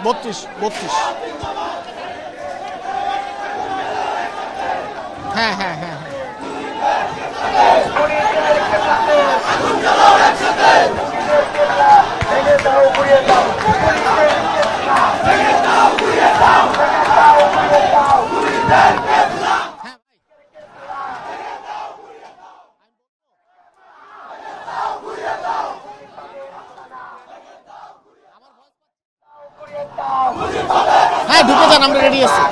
32 হ্যাঁ হ্যাঁ হ্যাঁ হ্যাঁ ঢুকে যান, আমরা রেডি আছি।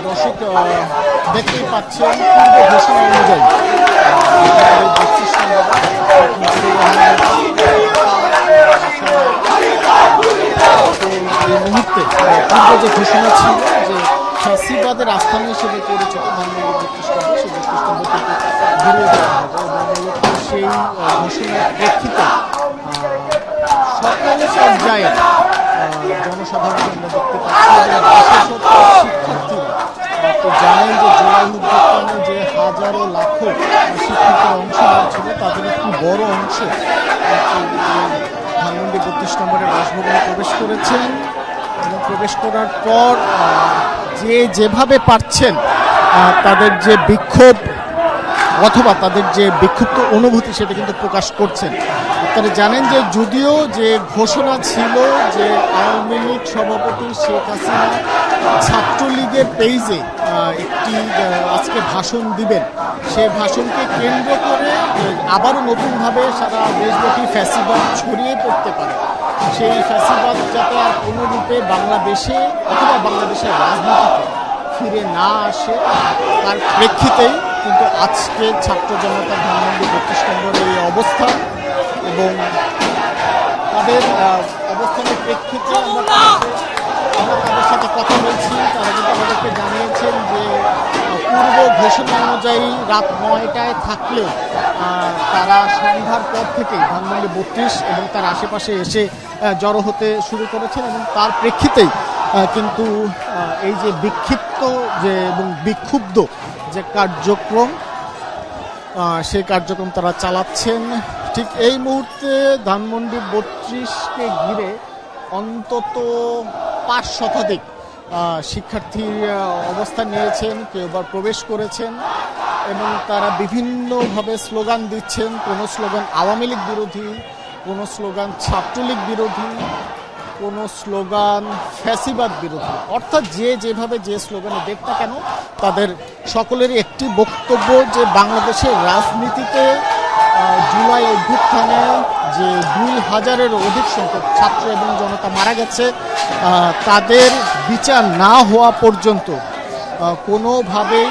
দর্শক দেখতেই পাচ্ছেন পূর্ব ঘোষণা অনুযায়ী এই মুহূর্তে পূর্ব যে ঘোষণা ছিল যে ফ্যাসিবাদের আস্থান হিসেবে পরিচিত ধানমন্ডি 32 নম্বর, সেই 32 নম্বর কিন্তু ঘুরিয়ে দেওয়া হবে এবং মূলত সেই ঘোষণার প্রেক্ষিতে সকল পর্যায়ে জনসাধারণ আমরা দেখতে পাচ্ছি, বিশেষত শিক্ষার্থীরা তো জানেন যে জুলাই অভ্যুত্থানে যে হাজারো লাখো শিক্ষার্থীরা অংশ নিয়েছিল তাদের একটি বড় অংশ ধানমন্ডি 32 নম্বরের বাসভবনে প্রবেশ করেছেন এবং প্রবেশ করার পর যে যেভাবে পারছেন তাদের যে বিক্ষোভ অথবা তাদের যে বিক্ষুব্ধ অনুভূতি সেটা কিন্তু প্রকাশ করছেন। আপনারা জানেন যে যদিও যে ঘোষণা ছিল যে আওয়ামী লীগ সভাপতি শেখ হাসিনা ছাত্রলীগের পেজে একটি আজকে ভাষণ দিবেন, সেই ভাষণকে কেন্দ্র করে আবারও নতুনভাবে সারা দেশব্যাপী ফ্যাসিবাদ ছড়িয়ে পড়তে পারে, সেই ফ্যাসিবাদ যাতে আর কোনো রূপে বাংলাদেশে অথবা বাংলাদেশের রাজনীতিতে ফিরে না আসে তার প্রেক্ষিতেই কিন্তু আজকে ছাত্র জনতা ধানমন্ডি 32 নম্বরের এই অবস্থান এবং তাদের অবস্থানের প্রেক্ষিতে আমরা তাদের সাথে কথা বলছি। তারা কিন্তু আমাদেরকে জানিয়েছেন যে পূর্ব ঘোষণা অনুযায়ী রাত 9টায় থাকলেও তারা সন্ধ্যার পর থেকেই ধানমন্ডি 32 এবং তার আশেপাশে এসে জড়ো হতে শুরু করেছেন এবং তার প্রেক্ষিতেই কিন্তু এই যে বিক্ষিপ্ত যে এবং বিক্ষুব্ধ যে কার্যক্রম সেই কার্যক্রম তারা চালাচ্ছেন। ঠিক এই মুহূর্তে ধানমন্ডি 32কে ঘিরে অন্তত 5 শতাধিক শিক্ষার্থীর অবস্থান নিয়েছেন, কেউ বা প্রবেশ করেছেন এবং তারা বিভিন্নভাবে স্লোগান দিচ্ছেন। কোনো স্লোগান আওয়ামী লীগ বিরোধী, কোনো স্লোগান ছাত্রলীগ বিরোধী, কোনো স্লোগান ফ্যাসিবাদ বিরোধী, অর্থাৎ যে যেভাবে যে স্লোগানে দেখ না কেন তাদের সকলেরই একটি বক্তব্য যে বাংলাদেশের রাজনীতিতে জুলাই অভ্যুত্থানে যে 2000-এরও অধিক সংখ্যক ছাত্র এবং জনতা মারা গেছে তাদের বিচার না হওয়া পর্যন্ত কোনোভাবেই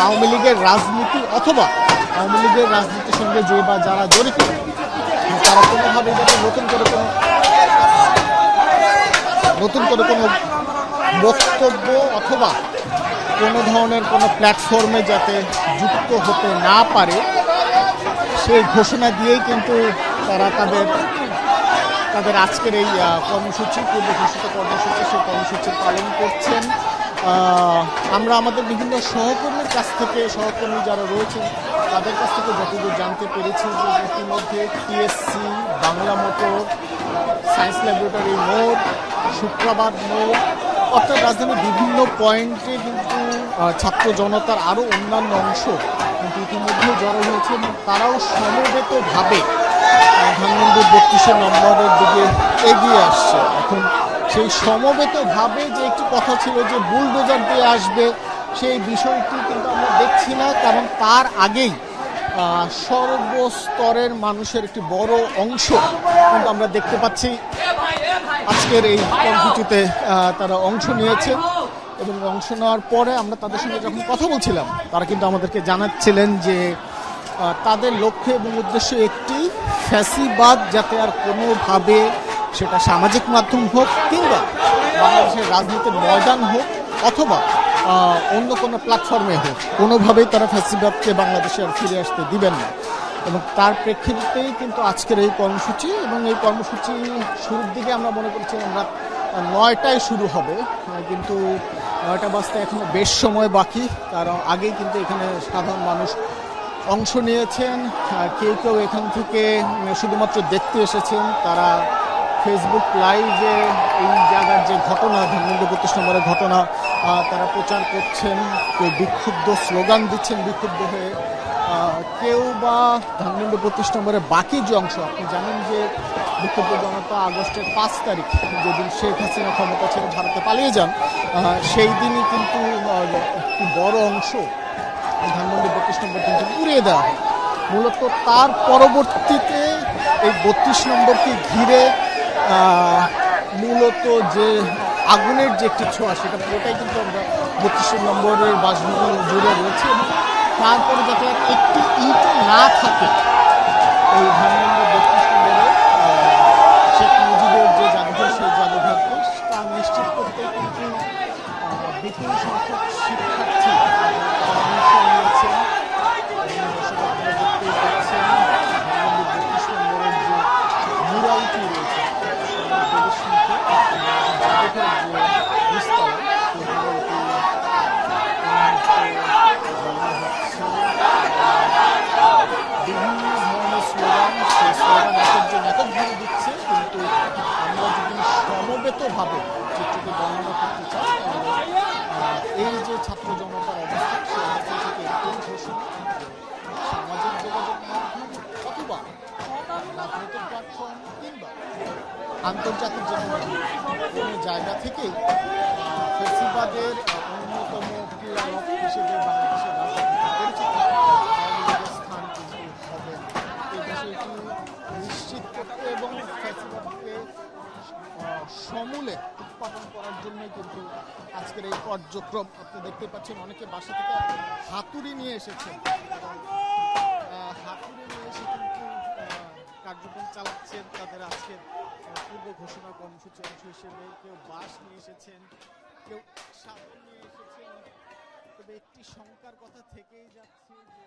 আওয়ামী লীগের রাজনীতি অথবা আওয়ামী লীগের রাজনীতির সঙ্গে যে বা যারা জড়িত তারা কোনোভাবেই যাতে নতুন করে কোনো বক্তব্য অথবা কোনো ধরনের কোনো প্ল্যাটফর্মে যাতে যুক্ত হতে না পারে সেই ঘোষণা দিয়েই কিন্তু তারা তাদের আজকের এই কর্মসূচি পূর্ব ঘোষিত কর্মসূচি সেই কর্মসূচি পালন করছেন। আমরা আমাদের বিভিন্ন সহকর্মীর কাছ থেকে সহকর্মী যারা রয়েছেন তাদের কাছ থেকে যতদূর জানতে পেরেছি যে ইতিমধ্যে TSC, Bangla motor, science laboratory মোড়, শুক্রাবাদ মোড় অর্থাৎ রাজধানীর বিভিন্ন পয়েন্টে কিন্তু ছাত্র জনতার আরও অন্যান্য অংশ কিন্তু ইতিমধ্যে জড়ো হয়েছে এবং তারাও সমবেতভাবে ধানমন্ডি 32 নম্বরের দিকে এগিয়ে আসছে। এখন সেই সমবেতভাবে যে একটি কথা ছিল যে বুলডোজার দিয়ে আসবে সেই বিষয়টি কিন্তু আমরা দেখছি না, কারণ তার আগেই সর্বস্তরের মানুষের একটি বড় অংশ কিন্তু আমরা দেখতে পাচ্ছি আজকের এই কর্মসূচিতে তারা অংশ নিয়েছেন এবং অংশ নেওয়ার পরে আমরা তাদের সঙ্গে যখন কথা বলছিলাম তারা কিন্তু আমাদেরকে জানাচ্ছিলেন যে তাদের লক্ষ্য এবং উদ্দেশ্য একটি, ফ্যাসিবাদ যাতে আর কোনোভাবে সেটা সামাজিক মাধ্যম হোক কিংবা বাংলাদেশের রাজনীতির ময়দান হোক অথবা অন্য কোনো প্ল্যাটফর্মে হোক, কোনোভাবেই তারা ফ্যাসিবাদকে বাংলাদেশে আর ফিরে আসতে দিবেন না। এবং তার প্রেক্ষিতেই কিন্তু আজকের এই কর্মসূচি, এবং এই কর্মসূচি শুরুর দিকে আমরা মনে করছিলাম রাত 9টায় শুরু হবে, কিন্তু 9টা বাজতে এখনো বেশ সময় বাকি। তার আগেই কিন্তু এখানে সাধারণ মানুষ অংশ নিয়েছেন। কেউ কেউ এখান থেকে শুধুমাত্র দেখতে এসেছেন, তারা ফেসবুক লাইভে এই জায়গার যে ঘটনা, ধানমন্ডি 32 নম্বরের ঘটনা, তারা প্রচার করছেন। কেউ বিক্ষুব্ধ স্লোগান দিচ্ছেন বিক্ষুব্ধ হয়ে, কেউ বা ধানমন্ডি 32 নম্বরের বাকি যে অংশ, আপনি জানেন যে বিক্ষুব্ধ জনতা আগস্টের 5 তারিখ, যেদিন শেখ হাসিনা ক্ষমতা ছেড়ে ভারতে পালিয়ে যান, সেই দিনই কিন্তু একটি বড় অংশ ধানমন্ডি 32 নম্বর কিন্তু উড়িয়ে দেওয়া হয়। মূলত তার পরবর্তীতে এই 32 নম্বরকে ঘিরে মূলত যে আগুনের যে একটি ছোঁয়া, সেটা পুরোটাই কিন্তু আমরা 32 নম্বরের বাসভবন জুড়ে রয়েছে। এবং তারপরে যাতে একটি ইট না থাকে এই ধানমন্ডি 32 নম্বরে শেখ মুজিবের যে জাদুঘর, সেই জাদুঘরকে তা নিশ্চিত করতে কিন্তু বিপুল সংখ্যক শিক্ষার্থী অংশ নিয়েছেন। দেখতেই পাচ্ছেন ধানমন্ডি 32 নম্বরের যে মুরালটি রয়েছে, বিভিন্ন ধরনের স্লোগান, সেই স্লোগান একজন এককভাবে দিচ্ছে, কিন্তু আমরা যদি সমবেতভাবে চিত্রকে বর্ণনা করতে চাই, তাহলে এই যে ছাত্র জনতার অবস্থা, সেই অবস্থা থেকে একটি ঘোষণা সামাজিক যোগাযোগ মাধ্যম অথবা রাজনৈতিক প্ল্যাটফর্ম কিংবা আন্তর্জাতিক যে কোনো জায়গা থেকেই ফেসিবাদের অন্যতম ক্রীড়ানক হিসেবে বাংলাদেশের রাজনীতিতে পরিচিত আওয়ামী লীগের স্থান কিন্তু হবে না। এই বিষয়টি নিশ্চিত করতে এবং ফেসিবাদকে সমূলে উৎপাদন করার জন্যই কিন্তু আজকের এই কার্যক্রম। আপনি দেখতে পাচ্ছেন অনেকে বাসা থেকে হাতুড়ি নিয়ে এসেছেন, হাতুড়ি নিয়ে এসে কিন্তু কার্যক্রম চালাচ্ছেন তাদের আজকের পূর্ব ঘোষণা কর্মসূচি অংশ হিসেবে। কেউ বাঁশ নিয়ে এসেছেন, কেউ সাবল নিয়ে এসেছেন। তবে একটি শঙ্কার কথা থেকেই যাচ্ছে যে